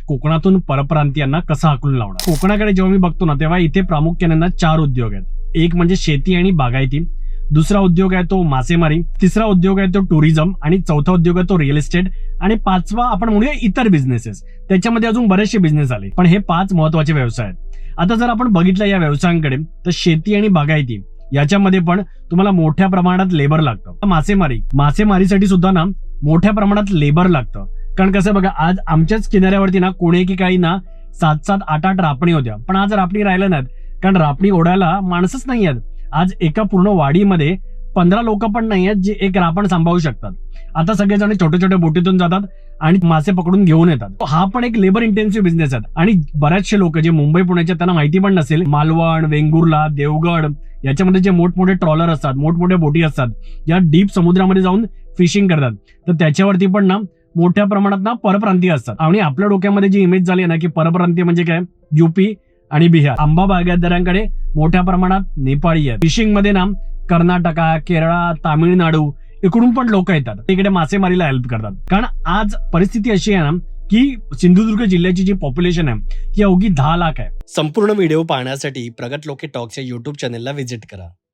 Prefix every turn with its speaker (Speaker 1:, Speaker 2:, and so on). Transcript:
Speaker 1: कोकणातून परप्रांतीयांना कसं हाकलून लावणार. कोकणाकडे जेव्हा मी बघतो ना तेव्हा इथे प्रामुख्याने ना 4 उद्योग आहेत. एक म्हणजे शेती आणि बागायती, दुसरा उद्योग आहे तो मासेमारी, तिसरा उद्योग आहे तो टुरिझम आणि चौथा उद्योग आहे तो रिअल इस्टेट आणि पाचवा आपण म्हणूया इतर बिझनेसेस. त्याच्यामध्ये अजून बरेचसे बिझनेस आले, पण हे 5 महत्वाचे व्यवसाय आहेत. आता जर आपण बघितलं या व्यवसायांकडे तर शेती आणि बागायती याच्यामध्ये पण तुम्हाला मोठ्या प्रमाणात लेबर लागतं. मासेमारीसाठी सुद्धा ना मोठ्या प्रमाणात लेबर लागतं. कारण कसं बघा, आज आमच्याच किनाऱ्यावरती ना कोणी एकेकाळी ना 7-7, 8-8 रापणी होत्या, पण आज रापणी राहिल्या नाहीत. कारण रापणी ओढायला माणसंच नाही आहेत. आज एका पूर्ण वाडीमध्ये 15 लोक पण नाही आहेत जे एक रापण सांभाळू शकतात. आता सगळेजण छोट्या छोट्या बोटीतून जातात आणि मासे पकडून घेऊन येतात. हा पण एक लेबर इंटेन्सिव्ह बिझनेस आहे. आणि बऱ्याचशे लोक जे मुंबई पुण्याचे त्यांना माहिती पण नसेल, मालवण, वेंगुर्ला, देवगड याच्यामध्ये जे मोठमोठे ट्रॉलर असतात, मोठमोठ्या बोटी असतात, या डीप समुद्रामध्ये जाऊन फिशिंग करतात, तर त्याच्यावरती पण ना मोठ्या प्रमाणात ना परप्रांतीय असतात. आणि आपल्या डोक्यामध्ये जी इमेज झाली ना की परप्रांतीय म्हणजे काय, युपी आणि बिहार. आंबा बागायतदारांकडे मोठ्या प्रमाणात नेपाळी आहेत. फिशिंग मध्ये ना कर्नाटका, केरळ, तामिळनाडू इकडून पण लोक येतात, तिकडे मासेमारीला हेल्प करतात. कारण आज परिस्थिती अशी आहे ना की सिंधुदुर्ग जिल्ह्याची जी पॉप्युलेशन आहे ती अवघी 10 लाख आहे.
Speaker 2: संपूर्ण व्हिडिओ पाहण्यासाठी प्रगत लोके टॉक्सच्या YouTube चॅनेलला व्हिजिट करा.